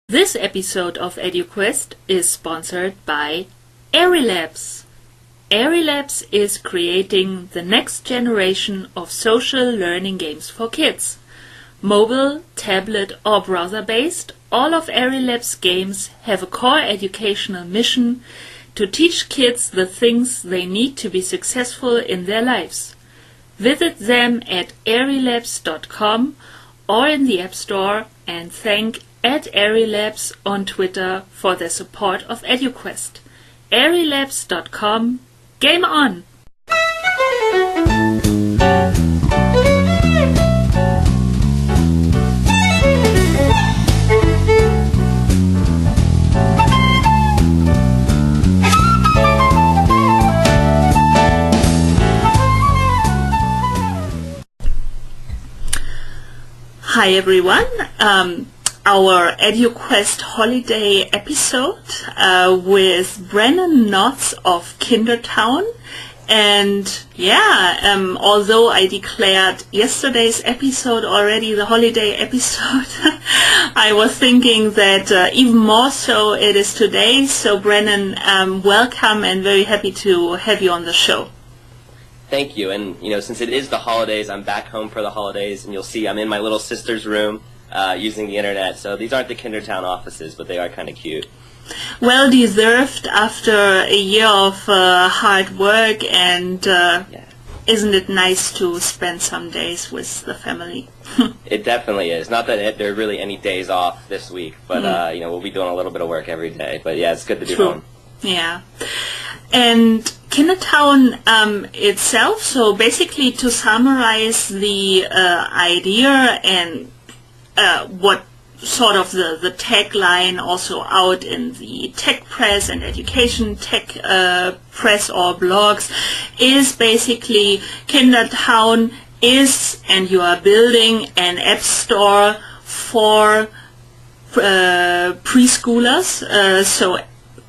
This episode of EDUKWEST is sponsored by Labs. Labs is creating the next generation of social learning games for kids. Mobile, tablet or browser-based, all of Labs games have a core educational mission to teach kids the things they need to be successful in their lives. Visit them at airylabs.com or in the App Store and thank @AirlyLabs on Twitter for their support of EDUKWEST. airylabs.com. Game on! Hi everyone. Our EDUKWEST holiday episode with Brennan Knotts of KinderTown. And although I declared yesterday's episode already the holiday episode, I was thinking that even more so it is today. So Brennan, welcome and very happy to have you on the show. Thank you. And, since it is the holidays, I'm back home for the holidays, and you'll see I'm in my little sister's room using the internet. So these aren't the KinderTown offices, but they are kind of cute. Well deserved after a year of hard work, and isn't it nice to spend some days with the family? It definitely is. Not that there are really any days off this week, but we'll be doing a little bit of work every day. But yeah, it's good to be home. Yeah. And KinderTown itself, so basically to summarize the idea and what sort of the tagline also out in the tech press and education tech press or blogs is basically KinderTown is, and you are building an app store for preschoolers, so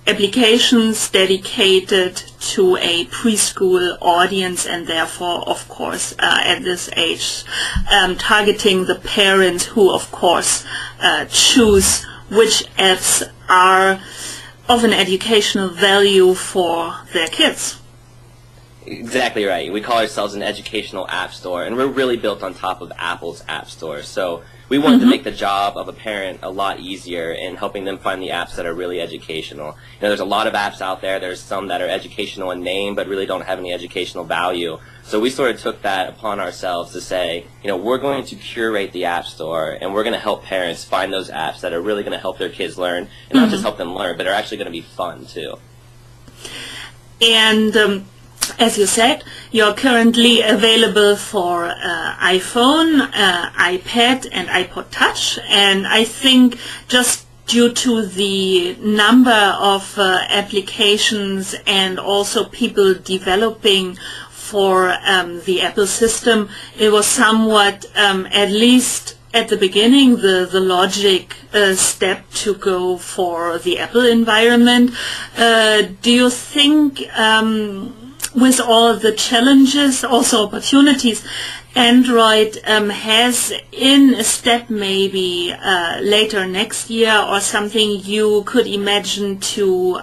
applications dedicated to a preschool audience, and therefore, of course, at this age, targeting the parents who, of course, choose which apps are of an educational value for their kids. Exactly right. We call ourselves an educational app store, and we're really built on top of Apple's App Store. So we wanted to make the job of a parent a lot easier in helping them find the apps that are really educational. There's a lot of apps out there. There's some that are educational in name but really don't have any educational value. So we sort of took that upon ourselves to say, we're going to curate the App Store, and we're going to help parents find those apps that are really going to help their kids learn, and not just help them learn, but are actually going to be fun too. And as you said, you're currently available for iPhone, iPad and iPod Touch, and I think just due to the number of applications and also people developing for the Apple system, it was somewhat, at least at the beginning, the logic step to go for the Apple environment. Do you think with all the challenges, also opportunities, Android has in a step maybe later next year or something you could imagine to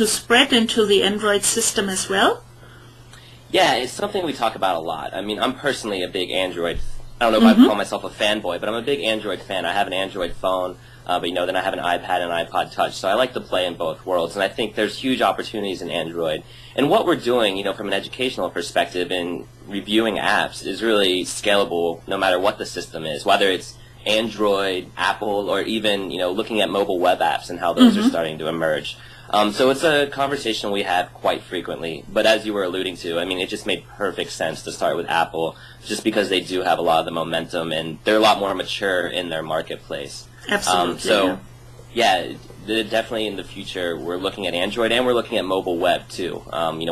spread into the Android system as well? Yeah, it's something we talk about a lot. I mean, I'm personally a big Android. I don't know if I'd call myself a fanboy, but I'm a big Android fan. I have an Android phone. But then I have an iPad and an iPod Touch, so I like to play in both worlds, and I think there's huge opportunities in Android. And what we're doing, from an educational perspective in reviewing apps is really scalable no matter what the system is, whether it's Android, Apple, or even, looking at mobile web apps and how those are starting to emerge. So it's a conversation we have quite frequently, but as you were alluding to, it just made perfect sense to start with Apple, just because they do have a lot of the momentum, and they're a lot more mature in their marketplace. Absolutely. Definitely in the future we're looking at Android and we're looking at mobile web too.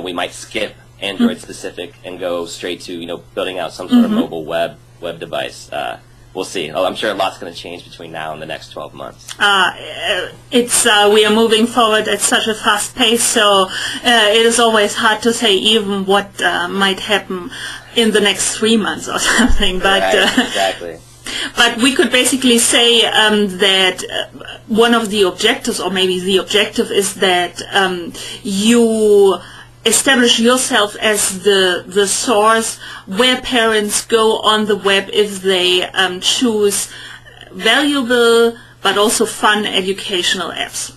We might skip Android specific and go straight to building out some sort of mobile web device. We'll see. I'm sure a lot's going to change between now and the next 12 months. We are moving forward at such a fast pace, so it is always hard to say even what might happen in the next 3 months or something. But right, exactly. But we could basically say that one of the objectives, or maybe the objective, is that you establish yourself as the source where parents go on the web if they choose valuable but also fun educational apps.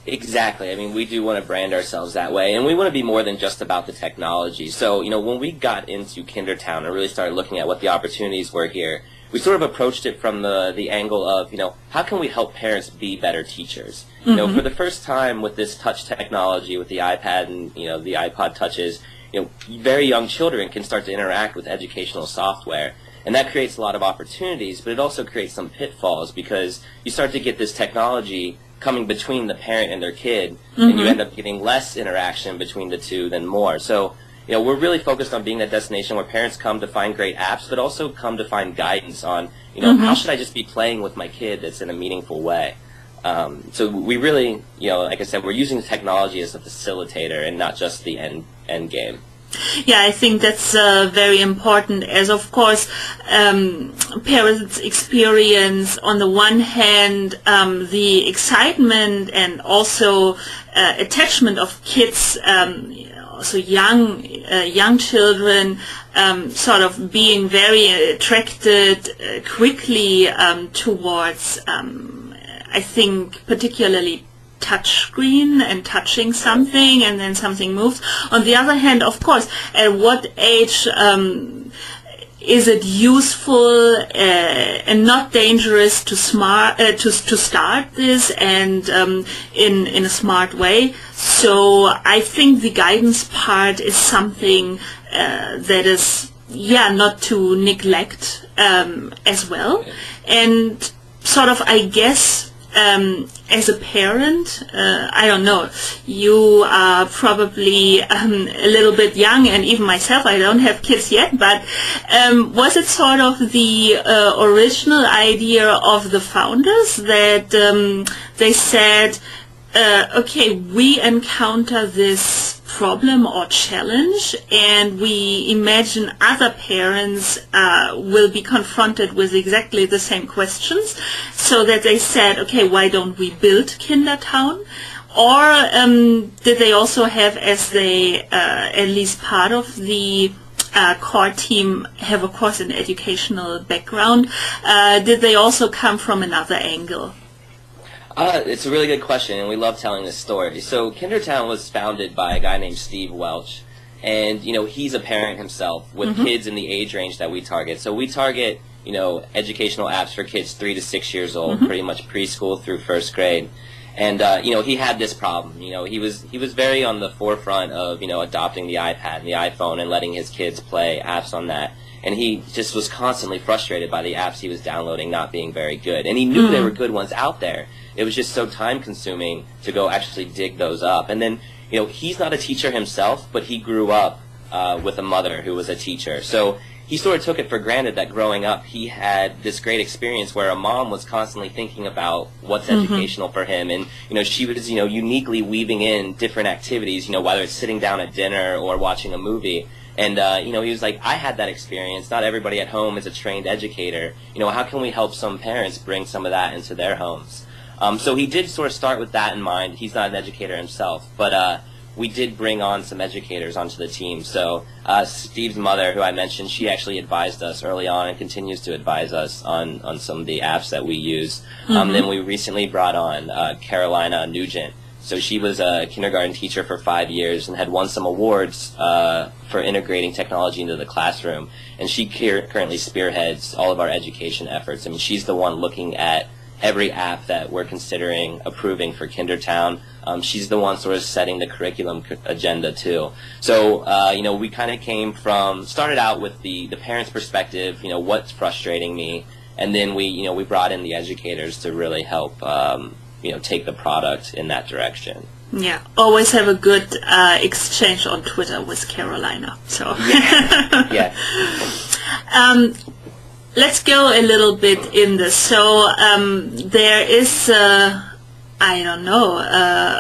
Exactly. I mean, we do want to brand ourselves that way, and we want to be more than just about the technology. So, when we got into KinderTown and really started looking at what the opportunities were here, we sort of approached it from the angle of, how can we help parents be better teachers? For the first time with this touch technology, with the iPad and, the iPod touches, very young children can start to interact with educational software. And that creates a lot of opportunities, but it also creates some pitfalls because you start to get this technology coming between the parent and their kid, and you end up getting less interaction between the two than more. So, we're really focused on being that destination where parents come to find great apps, but also come to find guidance on, how should I just be playing with my kid that's in a meaningful way. So we really, like I said, we're using technology as a facilitator and not just the end game. Yeah, I think that's very important, as of course parents experience on the one hand the excitement and also attachment of kids, so young children sort of being very attracted quickly towards I think particularly touchscreen and touching something and then something moves. On the other hand, of course, at what age is it useful and not dangerous to start this and in a smart way? So I think the guidance part is something that is not to neglect as well. And sort of, I guess, as a parent, I don't know, you are probably a little bit young, and even myself, I don't have kids yet, but was it sort of the original idea of the founders that they said, okay, we encounter this problem or challenge, and we imagine other parents will be confronted with exactly the same questions, so that they said, okay, why don't we build KinderTown? Or did they also have, as they at least part of the core team have, of course, an educational background, did they also come from another angle? It's a really good question, and we love telling this story. So KinderTown was founded by a guy named Steve Welch, and he's a parent himself with kids in the age range that we target. So we target educational apps for kids 3 to 6 years old, pretty much preschool through first grade. And he had this problem. He was very on the forefront of adopting the iPad and the iPhone and letting his kids play apps on that. And he just was constantly frustrated by the apps he was downloading not being very good. And he knew there were good ones out there. It was just so time-consuming to go actually dig those up. And then, he's not a teacher himself, but he grew up with a mother who was a teacher. So he sort of took it for granted that growing up he had this great experience where a mom was constantly thinking about what's educational for him. And, she was, uniquely weaving in different activities, whether it's sitting down at dinner or watching a movie. And, he was like, I had that experience. Not everybody at home is a trained educator. How can we help some parents bring some of that into their homes? So he did sort of start with that in mind. He's not an educator himself, but we did bring on some educators onto the team. So Steve's mother, who I mentioned, she actually advised us early on and continues to advise us on some of the apps that we use. Then we recently brought on Carolina Nugent. So she was a kindergarten teacher for 5 years and had won some awards for integrating technology into the classroom. And she currently spearheads all of our education efforts. I mean, she's the one looking at every app that we're considering approving for KinderTown. She's the one sort of setting the curriculum agenda too. So, we kind of started out with the parent's perspective, what's frustrating me, and then we brought in the educators to really help, take the product in that direction. Yeah, always have a good exchange on Twitter with Carolina. So. Yeah. Let's go a little bit in this. So there is, I don't know,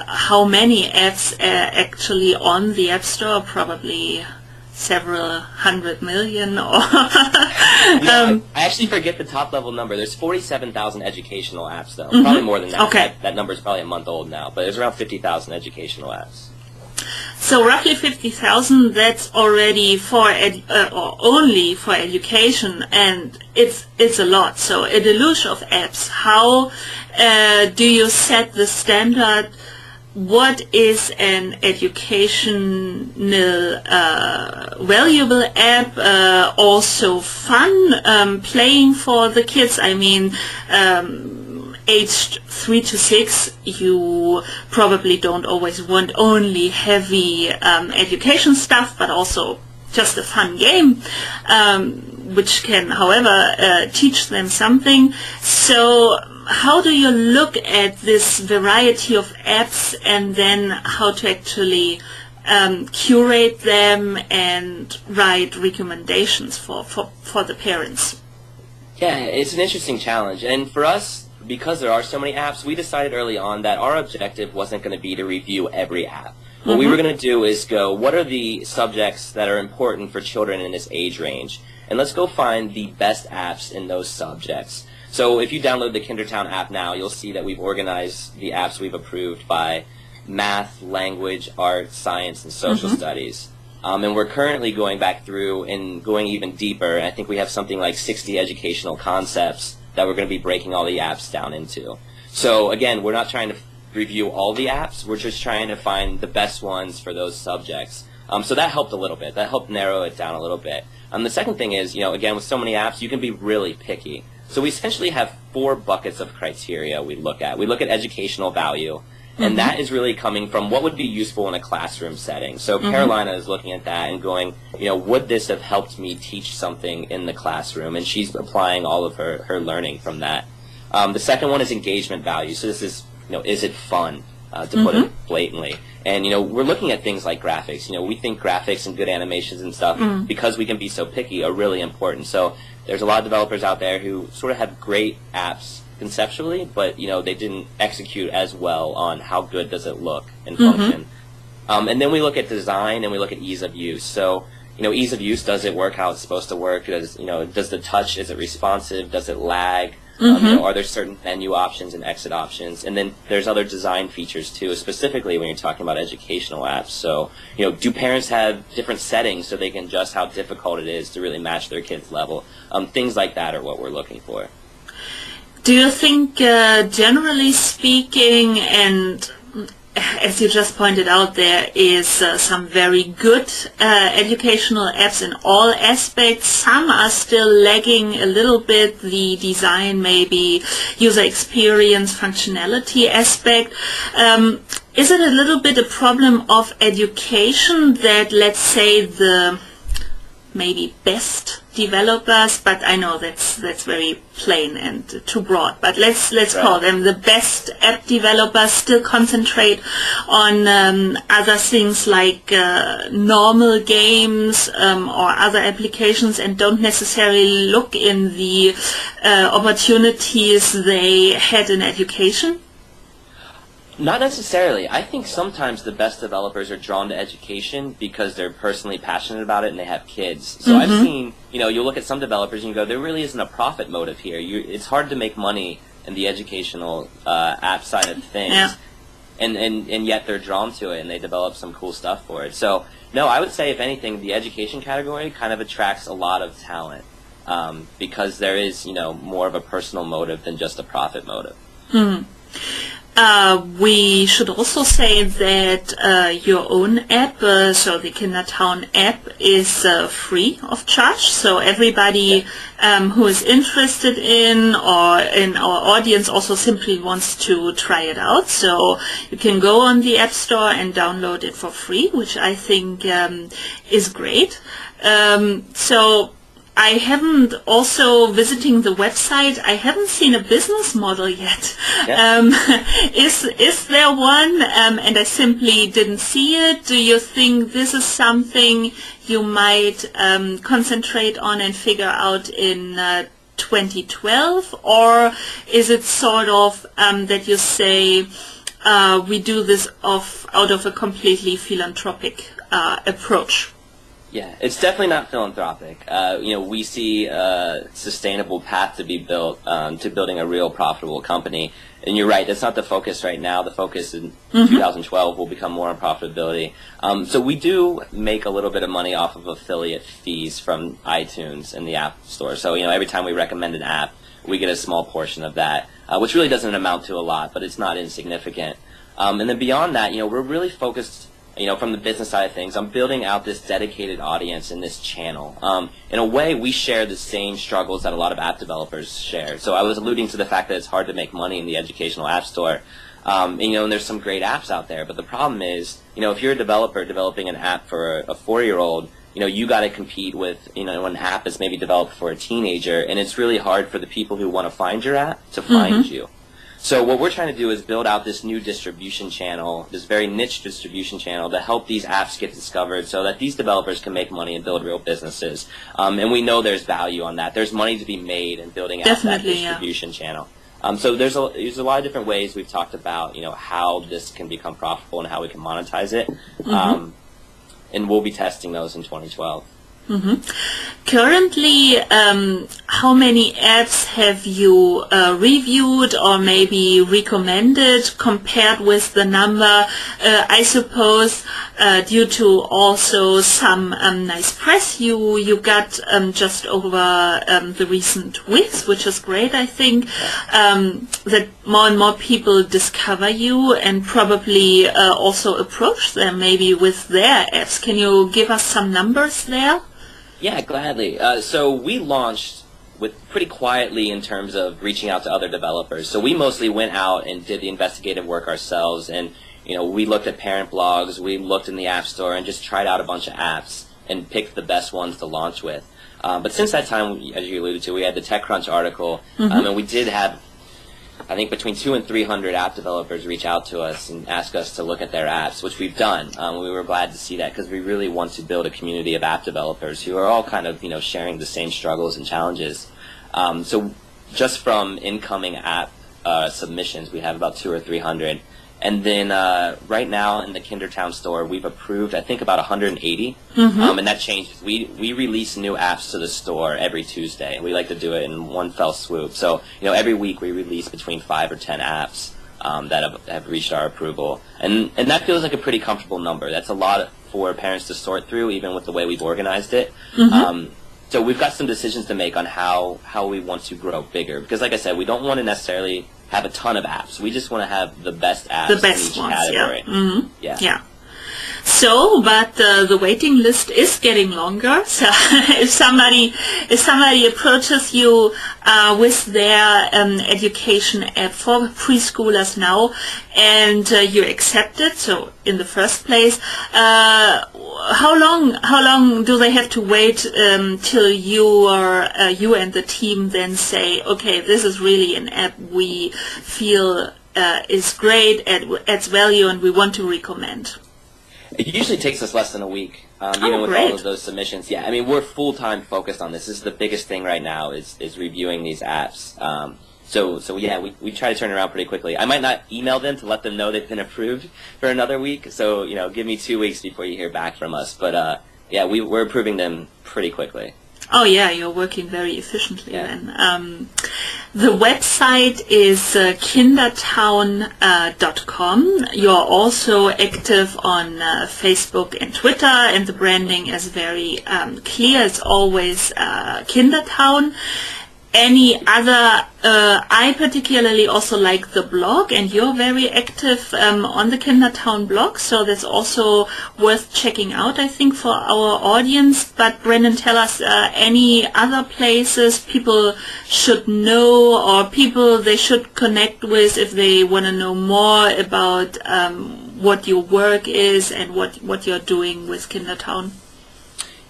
how many apps actually on the App Store, probably several hundred million, or I actually forget the top level number. There's 47,000 educational apps, though. Probably more than that. Okay. That number is probably a month old now, but there's around 50,000 educational apps. So roughly 50,000, that's already for or only for education, and it's a lot. So a deluge of apps. How do you set the standard? What is an educational valuable app? Also fun, playing for the kids. I mean, aged 3 to 6, you probably don't always want only heavy education stuff, but also just a fun game, which can, however, teach them something. So how do you look at this variety of apps, and then how to actually curate them and write recommendations for the parents? Yeah, it's an interesting challenge. And for us, because there are so many apps, we decided early on that our objective wasn't going to be to review every app. What we were going to do is go, what are the subjects that are important for children in this age range? And let's go find the best apps in those subjects. So if you download the KinderTown app now, you'll see that we've organized the apps we've approved by math, language, art, science, and social studies. And we're currently going back through and going even deeper. I think we have something like 60 educational concepts that we're going to be breaking all the apps down into. So again, we're not trying to review all the apps. We're just trying to find the best ones for those subjects. So that helped a little bit. That helped narrow it down a little bit. The second thing is, again, with so many apps, you can be really picky. So we essentially have 4 buckets of criteria we look at. We look at educational value, and that is really coming from what would be useful in a classroom setting. So Carolina is looking at that and going, would this have helped me teach something in the classroom? And she's applying all of her learning from that. The second one is engagement value. So this is, is it fun, to put it blatantly? And, we're looking at things like graphics. We think graphics and good animations and stuff, because we can be so picky, are really important. So there's a lot of developers out there who sort of have great apps conceptually, but they didn't execute as well on how good does it look and function. And then we look at design and we look at ease of use. So ease of use, does it work how it's supposed to work? Does the touch, is it responsive? Does it lag? Are there certain menu options and exit options? And then there's other design features too, specifically when you're talking about educational apps. So do parents have different settings so they can adjust how difficult it is to really match their kids' level? Things like that are what we're looking for. Do you think, generally speaking, and as you just pointed out, there is some very good educational apps in all aspects. Some are still lagging a little bit, the design, maybe user experience, functionality aspect. Is it a little bit a problem of education that, let's say, the maybe best developers, but I know that's very plain and too broad, but let's call them the best app developers, still concentrate on other things like normal games or other applications, and don't necessarily look in the opportunities they had in education? Not necessarily. I think sometimes the best developers are drawn to education because they're personally passionate about it and they have kids. So I've seen, you look at some developers and you go, there really isn't a profit motive here. It's hard to make money in the educational app side of things. And yet they're drawn to it and they develop some cool stuff for it. So, no, I would say, if anything, the education category kind of attracts a lot of talent because there is, more of a personal motive than just a profit motive. We should also say that your own app, so the KinderTown app, is free of charge. So everybody who is interested in, or in our audience also simply wants to try it out. So you can go on the App Store and download it for free, which I think is great. So I haven't, also visiting the website, I haven't seen a business model yet. Is there one? And I simply didn't see it. Do you think this is something you might concentrate on and figure out in 2012? Or is it sort of that you say we do this out of a completely philanthropic approach? Yeah, it's definitely not philanthropic. We see a sustainable path to be built to building a real profitable company. And you're right, that's not the focus right now. The focus in 2012 will become more on profitability. So we do make a little bit of money off of affiliate fees from iTunes and the App Store. So, every time we recommend an app, we get a small portion of that, which really doesn't amount to a lot, but it's not insignificant. And then beyond that, we're really focused, from the business side of things, on building out this dedicated audience in this channel. In a way, we share the same struggles that a lot of app developers share. So I was alluding to the fact that it's hard to make money in the educational app store. And there's some great apps out there. But the problem is, if you're a developer developing an app for a 4-year-old, you got to compete with, an app that's maybe developed for a teenager. And it's really hard for the people who want to find your app to find you. So what we're trying to do is build out this new distribution channel, this very niche distribution channel to help these apps get discovered so that these developers can make money and build real businesses. And we know there's value on that. There's money to be made in building out that distribution channel. So there's a lot of different ways we've talked about, how this can become profitable and how we can monetize it. And we'll be testing those in 2012. Currently, how many apps have you reviewed or maybe recommended compared with the number? I suppose due to also some nice press you got just over the recent weeks, which is great, I think, that more and more people discover you and probably also approach them maybe with their apps. Can you give us some numbers there? Yeah, gladly. So we launched pretty quietly in terms of reaching out to other developers. So we mostly went out and did the investigative work ourselves, and we looked at parent blogs, we looked in the App Store, and just tried out a bunch of apps and picked the best ones to launch with. But since that time, as you alluded to, we had the TechCrunch article, and we did have, I think, between 200 and 300 app developers reach out to us and ask us to look at their apps, which we've done. We were glad to see that because we really want to build a community of app developers who are all kind of, sharing the same struggles and challenges. So just from incoming app submissions, we have about 200 or 300. And then right now in the KinderTown store, we've approved, I think, about 180. And that changes. We release new apps to the store every Tuesday. We like to do it in one fell swoop. So, every week we release between 5 or 10 apps that have reached our approval. And that feels like a pretty comfortable number. That's a lot for parents to sort through, even with the way we've organized it. So we've got some decisions to make on how we want to grow bigger. Because like I said, we don't want to necessarily have a ton of apps. We just want to have the best apps in each category. Yeah. So, but the waiting list is getting longer. So, if somebody approaches you with their education app for preschoolers now, and you accept it, so in the first place, how long do they have to wait till you and the team then say, okay, this is really an app we feel is great, adds value, and we want to recommend? It usually takes us less than a week, even with all of those submissions. Yeah, I mean, we're full-time focused on this. This is the biggest thing right now is reviewing these apps. So yeah, we try to turn around pretty quickly. I might not email them to let them know they've been approved for another week. So, give me 2 weeks before you hear back from us. But, yeah, we're approving them pretty quickly. Oh yeah, you're working very efficiently then. The website is kindertown.com. You're also active on Facebook and Twitter, and the branding is very clear. It's always KinderTown. Any other, I particularly also like the blog, and you're very active on the KinderTown blog, so that's also worth checking out, I think, for our audience. But Brennan, tell us any other places people should know, or people they should connect with if they want to know more about what your work is and what you're doing with KinderTown.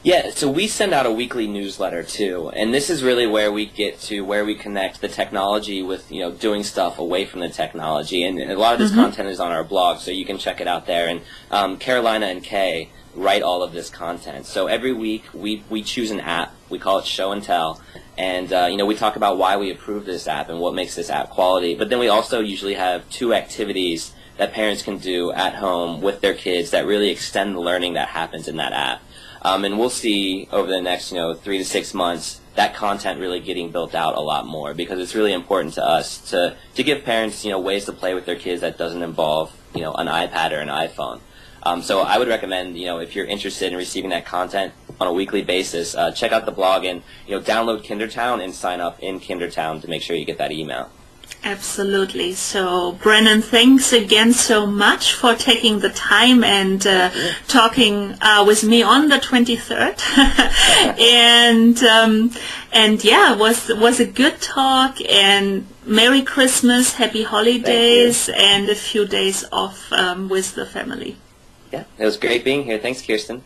Yeah, so we send out a weekly newsletter too, and this is really where we connect the technology with, doing stuff away from the technology, and a lot of this content is on our blog, so you can check it out there, and Carolina and Kay write all of this content. So every week we choose an app, we call it Show and Tell, and we talk about why we approve this app and what makes this app quality, but then we also usually have 2 activities that parents can do at home with their kids that really extend the learning that happens in that app. And we'll see over the next 3 to 6 months that content really getting built out a lot more, because it's really important to us to give parents ways to play with their kids that doesn't involve an iPad or an iPhone. So I would recommend if you're interested in receiving that content on a weekly basis, check out the blog and download KinderTown and sign up in KinderTown to make sure you get that email. Absolutely. So, Brennan, thanks again so much for taking the time and talking with me on the 23rd. and yeah, was a good talk. And Merry Christmas, Happy Holidays, and a few days off with the family. Yeah, it was great being here. Thanks, Kirsten.